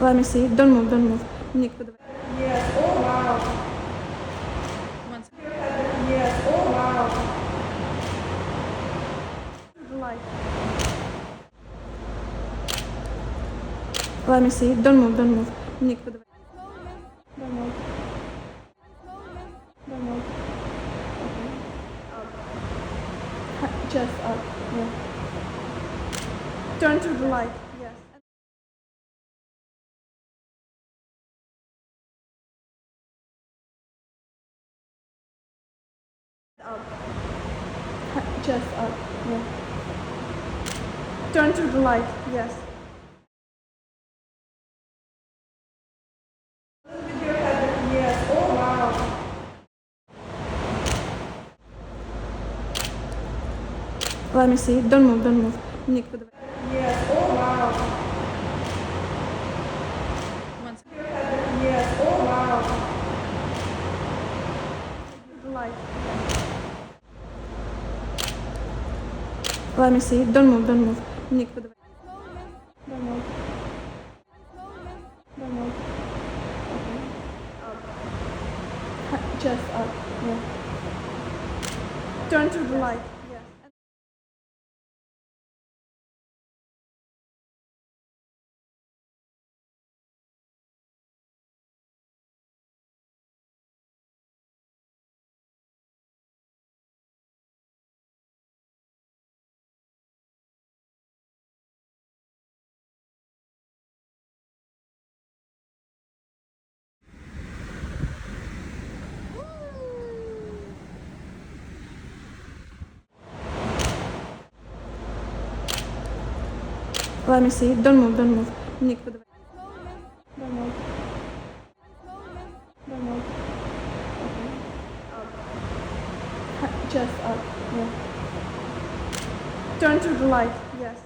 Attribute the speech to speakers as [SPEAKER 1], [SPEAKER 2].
[SPEAKER 1] Let me see. Don't move, don't move. Nick, put the
[SPEAKER 2] Yes. Oh wow.
[SPEAKER 1] once.
[SPEAKER 2] Yes. Oh wow.
[SPEAKER 1] The light. Let me see. Don't move, don't move. Nick, put the don't move. Don't move. Okay. Up. Just up. Yeah. Turn to the light. Yes. Up. Just up. Yeah. Turn to the light. Yes.
[SPEAKER 2] With your head. Yes. Oh wow.
[SPEAKER 1] Let me see. Don't move, don't move. Nick, put the
[SPEAKER 2] Yes. Oh wow.
[SPEAKER 1] once.
[SPEAKER 2] Yes. Oh wow.
[SPEAKER 1] The light. Let me see. Don't move, don't move. Nick, put the don't move. Don't move. Okay. Up. Just up. Yeah. Turn to the light. Yes. Let me see. Don't move, don't move. Nick, put the don't move. Don't move. Okay. Up. Just up. Yeah. Turn to the light. Yes.